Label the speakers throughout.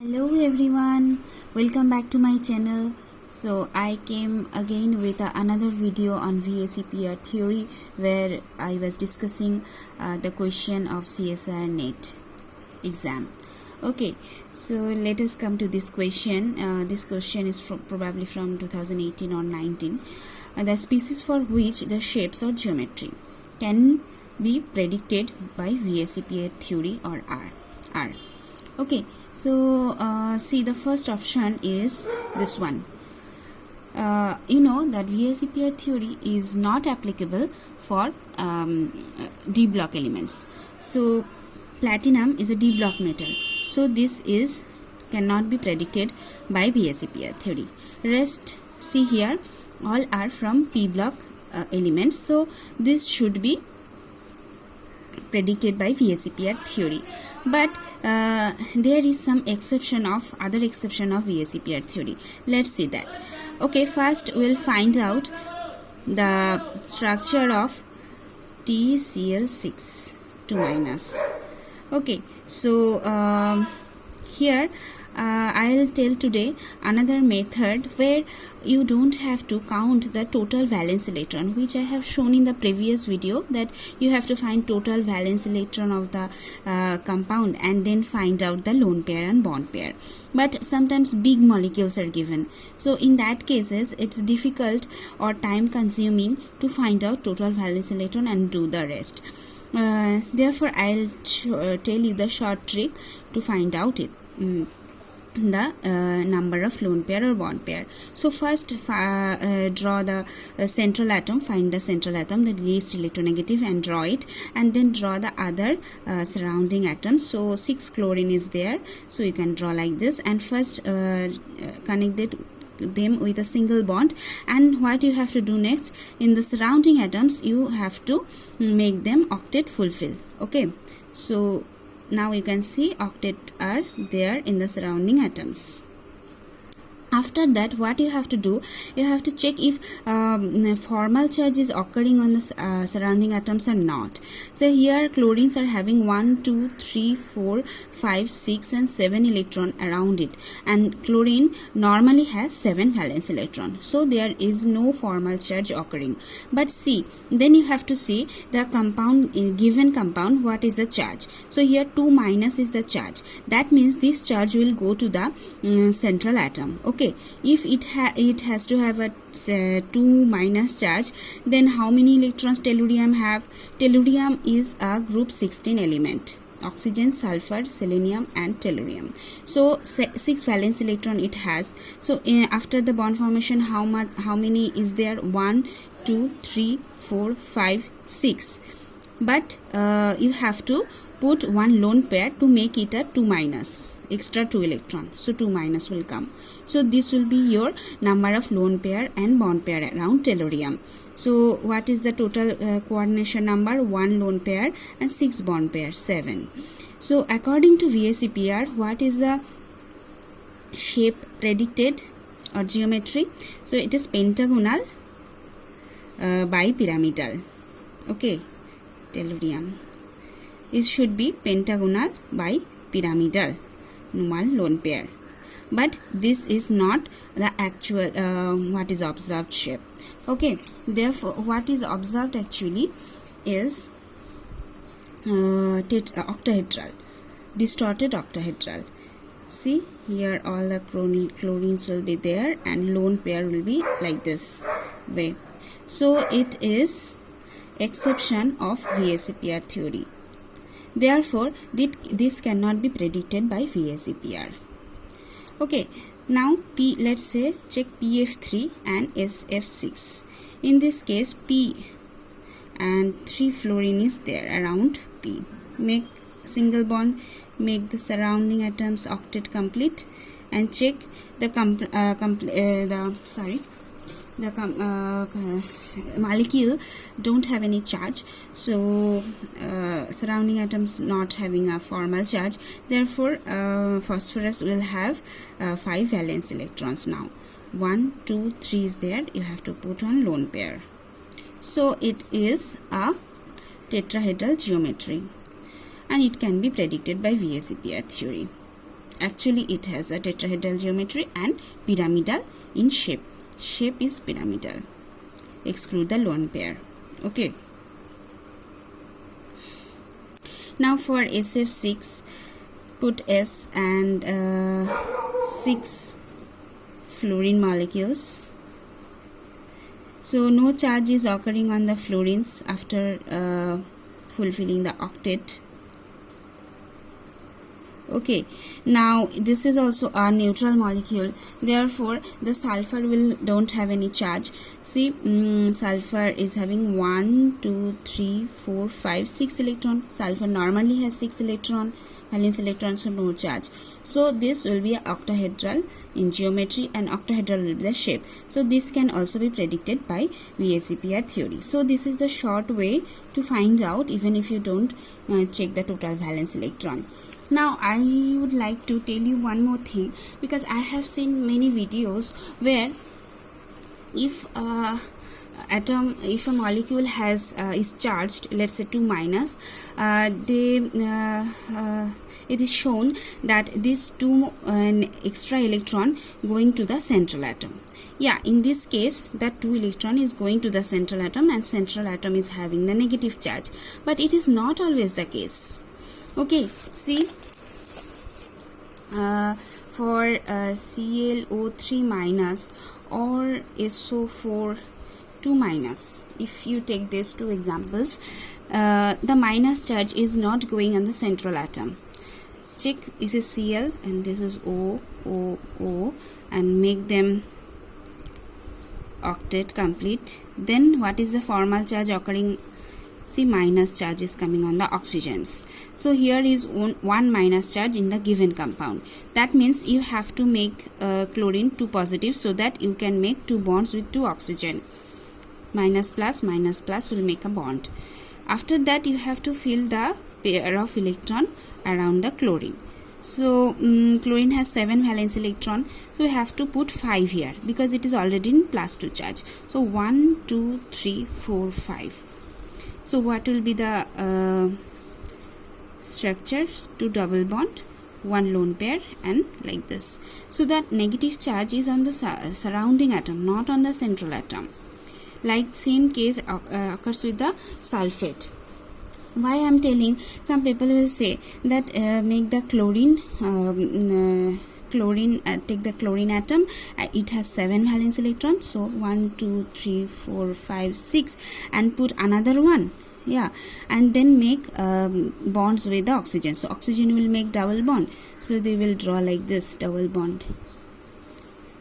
Speaker 1: Hello everyone, welcome back to my channel. So I came again with another video on VSEPR theory where I was discussing the question of CSIR NET exam. Okay, so let us come to this question. This question is probably from 2018 or 19. The species for which the shapes or geometry can be predicted by VSEPR theory or R. Okay, so see, the first option is this one. You know that VSEPR theory is not applicable for D block elements. So platinum is a D block metal, so this is cannot be predicted by VSEPR theory. Rest, see here, all are from P block elements, so this should be predicted by VSEPR theory. But there is some other exception of VSEPR theory. Let's see that. Okay, first we'll find out the structure of TCl6 2-. Okay, so here I'll tell today another method where you don't have to count the total valence electron, which I have shown in the previous video, that you have to find total valence electron of the compound and then find out the lone pair and bond pair. But sometimes big molecules are given, so in that cases it's difficult or time consuming to find out total valence electron and do the rest. Therefore I'll tell you the short trick to find out it. The number of lone pair or bond pair. So first draw the central atom, find the central atom, the least electronegative, and draw it, and then draw the other surrounding atoms. So 6 chlorine is there, so you can draw like this, and first connect them with a single bond. And what you have to do next, in the surrounding atoms you have to make them octet fulfill. Okay, so now you can see octet are there in the surrounding atoms. After that, what you have to do, you have to check if formal charge is occurring on the surrounding atoms or not. So here chlorines are having 1, 2, 3, 4, 5, 6 and 7 electron around it, and chlorine normally has 7 valence electron, so there is no formal charge occurring. But see, then you have to see the compound, given compound, what is the charge. So here 2- is the charge. That means this charge will go to the central atom. Okay, if it has to have a 2- charge, then how many electrons tellurium have? Tellurium is a group 16 element. Oxygen, sulfur, selenium and tellurium. So 6 valence electron it has. So after the bond formation, how many is there? 1, 2, 3, 4, 5, 6. But you have to put one lone pair to make it a 2-, extra 2 electron, so 2- will come. So this will be your number of lone pair and bond pair around tellurium. So what is the total coordination number? 1 lone pair and 6 bond pair, 7. So according to VSEPR, what is the shape predicted or geometry? So it is pentagonal bipyramidal. Okay, tellurium, it should be pentagonal bipyramidal lone pair. But this is not the actual what is observed shape. Okay, therefore what is observed actually is octahedral, distorted octahedral. See here, all the chlorines will be there and lone pair will be like this way. So it is exception of VSEPR theory. Therefore this cannot be predicted by VSEPR. Okay, now let's say check PF3 and SF6. In this case, P and 3 fluorine is there around P. Make single bond, make the surrounding atoms octet complete, and check the molecule don't have any charge, so surrounding atoms not having a formal charge. Therefore phosphorus will have 5 valence electrons. Now 1, 2, 3 is there, you have to put on lone pair. So it is a tetrahedral geometry and it can be predicted by VSEPR theory. Actually it has a tetrahedral geometry and pyramidal in shape. Shape is pyramidal. Exclude the lone pair. Okay. Now for SF6, put S and 6 fluorine molecules. So no charge is occurring on the fluorines after fulfilling the octet. Okay, now this is also a neutral molecule, therefore the sulfur don't have any charge. See, sulfur is having 1 2 3 4 5 6 electron. Sulfur normally has 6 electron, valence electrons, so no charge. So this will be an octahedral in geometry, and octahedral will be the shape. So this can also be predicted by VSEPR theory. So this is the short way to find out, even if you don't check the total valence electron. Now I would like to tell you one more thing, because I have seen many videos where if if a molecule has is charged, let's say 2 minus, it is shown that this 2 extra electron going to the central atom. Yeah, in this case that 2 electron is going to the central atom, and central atom is having the negative charge, but it is not always the case. Okay, see, for ClO3 minus or SO4 2 minus, if you take these two examples, the minus charge is not going on the central atom. Check, this is Cl and this is O, O, O, and make them octet complete. Then what is the formal charge occurring? See, minus charge is coming on the oxygens. So here is one minus charge in the given compound. That means you have to make chlorine 2 positive, so that you can make 2 bonds with 2 oxygen. Minus plus will make a bond. After that you have to fill the pair of electron around the chlorine. So chlorine has 7 valence electron, so you have to put 5 here because it is already in +2 charge. So 1 2 3 4 5. So what will be the structure? 2 double bond, 1 lone pair, and like this. So that negative charge is on the surrounding atom, not on the central atom. Like same case occurs with the sulfate. Why I am telling, some people will say that make the chlorine take the chlorine atom, it has 7 valence electrons, so 1 2 3 4 5 6, and put another one, yeah, and then make bonds with the oxygen. So oxygen will make double bond, so they will draw like this double bond,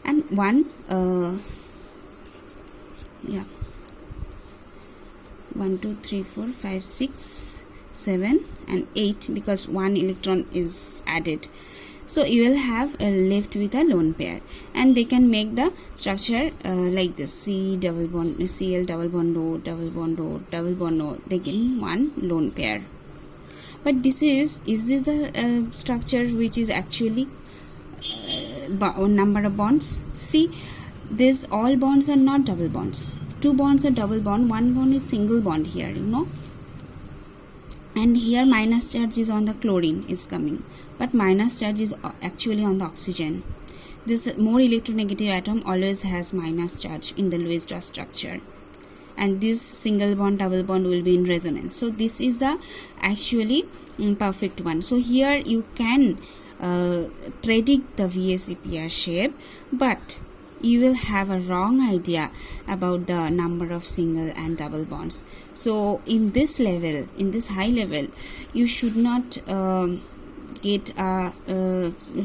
Speaker 1: and one 1 2 3 4 5 6 7 and 8, because 1 electron is added. So you will have left with a lone pair, and they can make the structure like this: C double bond, Cl double bond O, double bond O, double bond O. They get 1 lone pair. But is this the structure which is actually number of bonds? See, these all bonds are not double bonds. 2 bonds are double bond, 1 bond is single bond here, you know. And here minus charge is on the chlorine is coming, but minus charge is actually on the oxygen. This more electronegative atom always has minus charge in the Lewis dot structure, and this single bond double bond will be in resonance. So this is the actually perfect one. So here you can predict the VSEPR shape, but you will have a wrong idea about the number of single and double bonds. So in this level, in this high level, you should not get a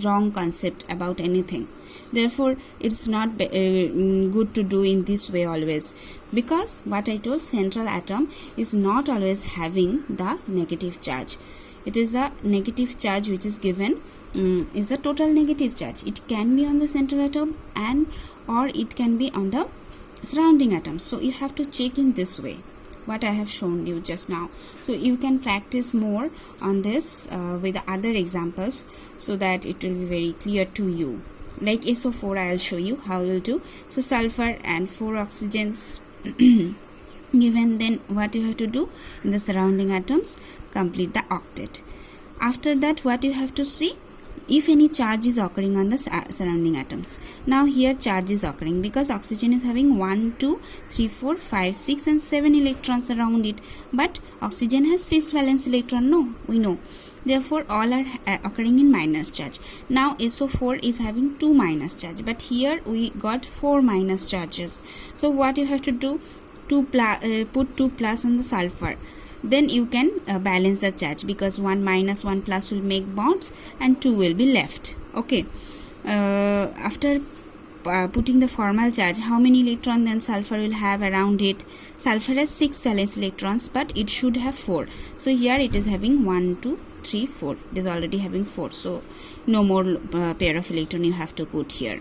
Speaker 1: wrong concept about anything. Therefore it's not good to do in this way always, because what I told, central atom is not always having the negative charge. It is a negative charge which is given, is a total negative charge. It can be on the central atom and or it can be on the surrounding atoms. So you have to check in this way what I have shown you just now. So you can practice more on this with the other examples, so that it will be very clear to you. Like SO4, I will show you how you will do. So sulfur and 4 oxygens given, then what you have to do in the surrounding atoms, complete the octet. After that, what you have to see, if any charge is occurring on the surrounding atoms. Now here charge is occurring because oxygen is having 1, 2, 3, 4, 5, 6 and 7 electrons around it, but oxygen has 6 valence electron. No, we know. Therefore all are occurring in minus charge. Now SO4 is having 2 minus charge, but here we got 4 minus charges. So what you have to do, put 2 plus on the sulfur. Then you can balance the charge, because 1 minus 1 plus will make bonds and 2 will be left. Okay. After putting the formal charge, how many electrons then sulfur will have around it? Sulfur has 6 valence electrons, but it should have 4. So here it is having 1, 2, 3, 4. It is already having 4. So no more pair of electron you have to put here.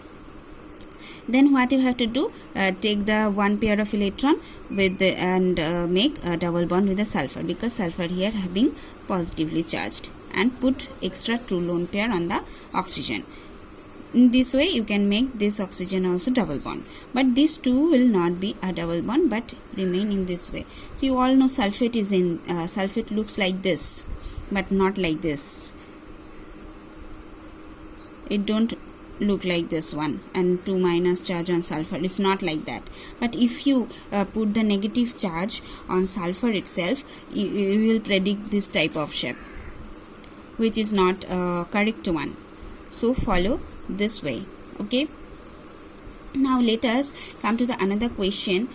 Speaker 1: Then what you have to do, take the one pair of electron with the, and make a double bond with the sulfur, because sulfur here having positively charged, and put extra 2 lone pair on the oxygen. In this way you can make this oxygen also double bond, but these 2 will not be a double bond but remain in this way. So you all know sulfate is in sulfate looks like this, but not like this. It don't look like this one, and 2 minus charge on sulfur. It's not like that. But if you put the negative charge on sulfur itself, you will predict this type of shape, which is not correct one. So follow this way. Okay. Now let us come to the another question,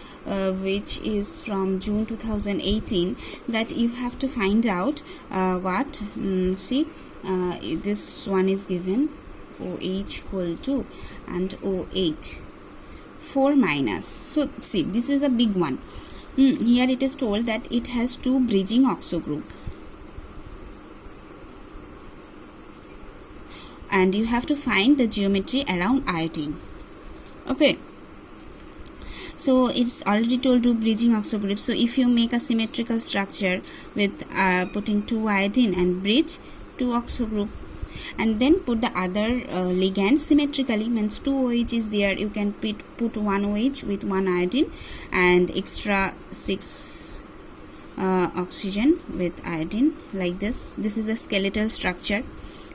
Speaker 1: which is from June 2018, that you have to find out what this one is given OH whole 2 and O8 4 minus. So see, this is a big one. Here it is told that it has 2 bridging oxo group, and you have to find the geometry around iodine. Okay, so it's already told 2 bridging oxo groups. So if you make a symmetrical structure with putting 2 iodine and bridge 2 oxo group, and then put the other ligand symmetrically, means 2 OH is there, you can put 1 OH with 1 iodine and extra 6 oxygen with iodine, like this. This is a skeletal structure.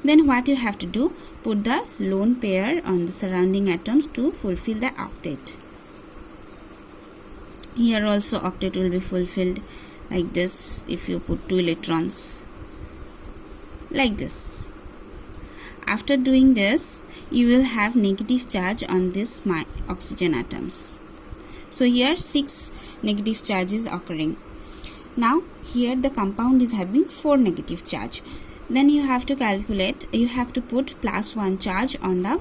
Speaker 1: Then what you have to do, put the lone pair on the surrounding atoms to fulfill the octet. Here also octet will be fulfilled like this if you put 2 electrons like this. After doing this, you will have negative charge on this oxygen atoms. So here 6 negative charges occurring. Now here the compound is having 4 negative charge. Then you have to calculate, you have to put plus 1 charge on the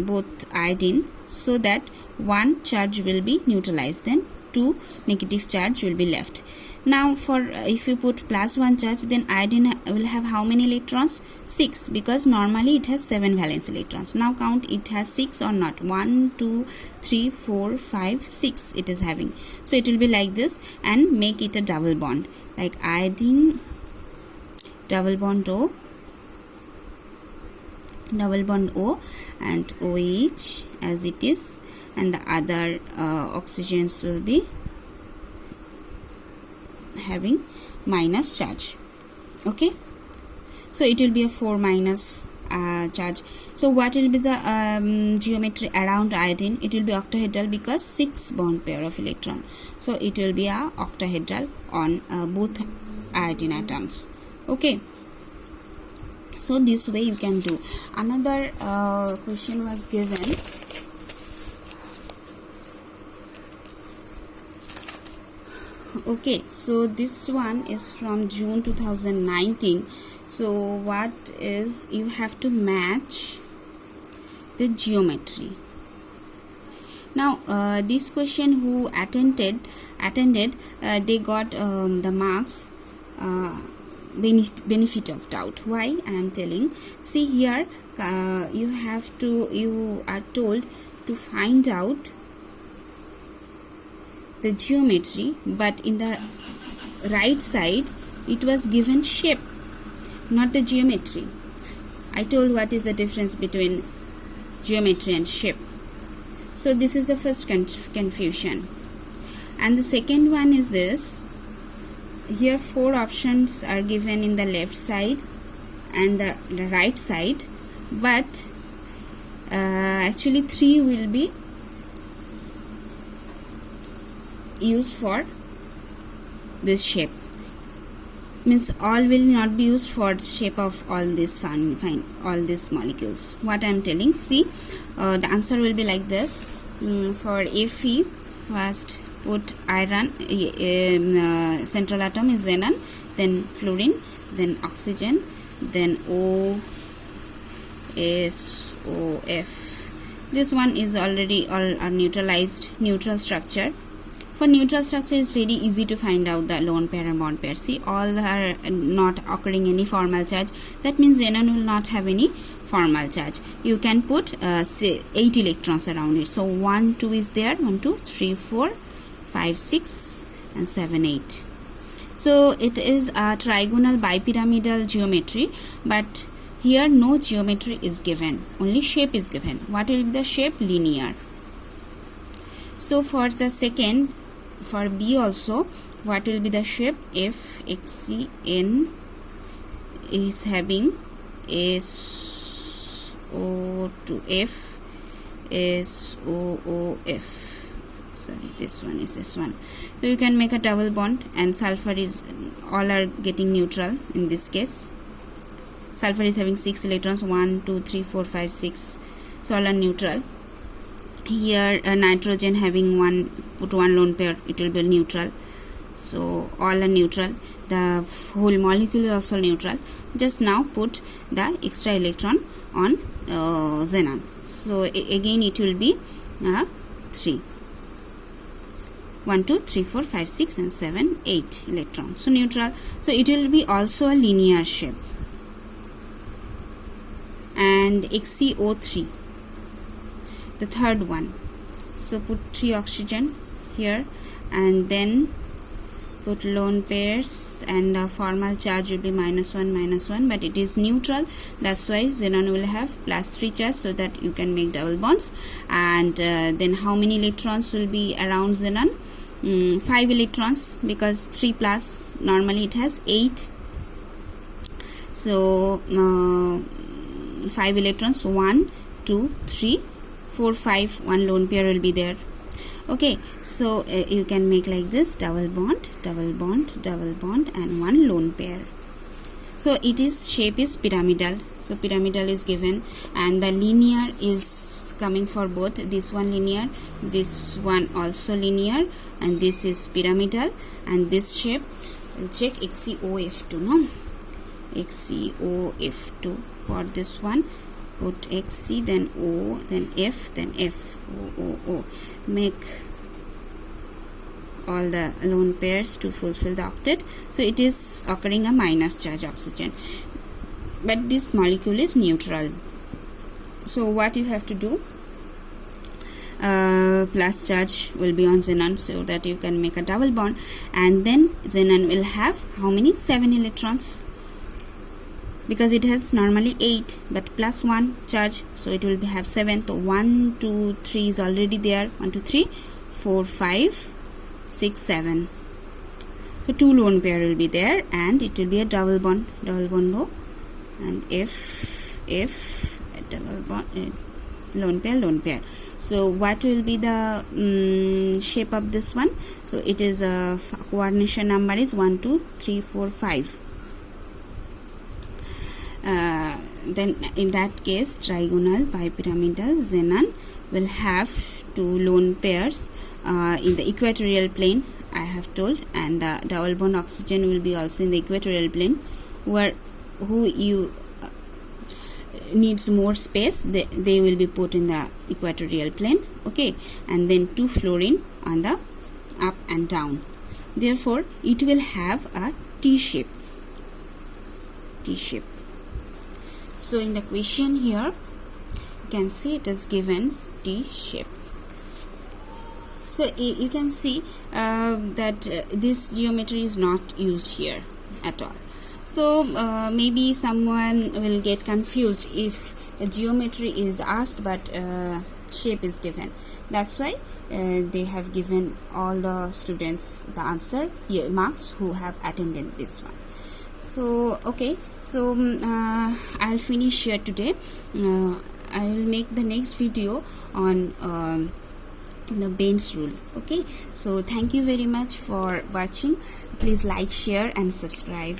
Speaker 1: both iodine, so that 1 charge will be neutralized, then 2 negative charge will be left. Now for if you put plus 1 charge, then iodine will have how many electrons? 6, because normally it has 7 valence electrons. Now count it has 6 or not. 1, 2, 3, 4, 5, 6 it is having. So it will be like this, and make it a double bond, like iodine double bond O, double bond O, and OH as it is, and the other oxygens will be having minus charge. Okay, so it will be a 4 minus charge. So what will be the geometry around iodine? It will be octahedral, because 6 bond pair of electron. So it will be a octahedral on both iodine atoms. Okay, so this way you can do. Another question was given. Okay, so this one is from June 2019. So what is, you have to match the geometry. Now this question who attended they got the marks benefit of doubt. Why I am telling? See here, you are told to find out the geometry, but in the right side it was given shape, not the geometry. I told what is the difference between geometry and shape. So this is the first confusion. And the second one is this. Here 4 options are given in the left side, and the right side, but actually 3 will be used for this shape. Means all will not be used for the shape of all this fine all these molecules. What I am telling, see, the answer will be like this. For Fe, first put iron, central atom is xenon, then fluorine, then oxygen, then OSOF. This one is already all are neutralized, neutral structure. For neutral structure, it's very easy to find out the lone pair and bond pair. See, all are not occurring any formal charge. That means xenon will not have any formal charge. You can put say 8 electrons around it. So 1, 2 is there. 1, 2, 3, 4, 5, 6, and 7, 8. So it is a trigonal bipyramidal geometry, but here no geometry is given. Only shape is given. What will be the shape? Linear. So for the second, for B also, what will be the shape? If XCN is having SO to F, SOOF. Sorry, this one is this one. So you can make a double bond, and sulfur is, all are getting neutral in this case. Sulfur is having 6 electrons, 1, 2, 3, 4, 5, 6. So all are neutral. Here nitrogen having put 1 lone pair, it will be neutral. So all are neutral. The whole molecule is also neutral. Just now put the extra electron on xenon. So again it will be 3. 1, 2, 3, 4, 5, 6, and 7, 8 electrons. So neutral. So it will be also a linear shape. And XCO3, the third one. So put 3 oxygen here, and then put lone pairs, and the formal charge will be -1, but it is neutral. That's why xenon will have +3 charge, so that you can make double bonds. And then how many electrons will be around xenon? 5 electrons, because 3 plus, normally it has 8. So 5 electrons, 1, 2, 3, 4, 5, 1 lone pair will be there. Okay, so you can make like this: double bond, double bond, double bond, and 1 lone pair. So it is, shape is pyramidal. So pyramidal is given, and the linear is coming for both. This one linear, this one also linear, and this is pyramidal. And this shape, we'll check XCOF2, no? XCOF2. For this one, put XC, then O, then F, then F, O. Make all the lone pairs to fulfill the octet. So it is occurring a minus charge oxygen, but this molecule is neutral. So what you have to do, plus charge will be on xenon, so that you can make a double bond. And then xenon will have how many? 7 electrons, because it has normally 8, but +1 charge, so it will have 7. So 1, 2, 3 is already there. 1, 2, 3, 4, 5, 6, 7. So 2 lone pair will be there, and it will be a double bond O, and F double bond, lone pair. So what will be the shape of this one? So it is a coordination number is 1, 2, 3, 4, 5. Then in that case, trigonal bipyramidal xenon will have 2 lone pairs in the equatorial plane, I have told, and the double bond oxygen will be also in the equatorial plane, who you needs more space, they will be put in the equatorial plane. Okay, and then 2 fluorine on the up and down. Therefore it will have a T shape. So in the question here, you can see it is given T shape. So you can see that this geometry is not used here at all. So maybe someone will get confused if a geometry is asked but shape is given. That's why they have given all the students the answer marks who have attended this one. So okay, so I'll finish here today. I will make the next video on the Bain's rule. Okay, so thank you very much for watching. Please like, share and subscribe.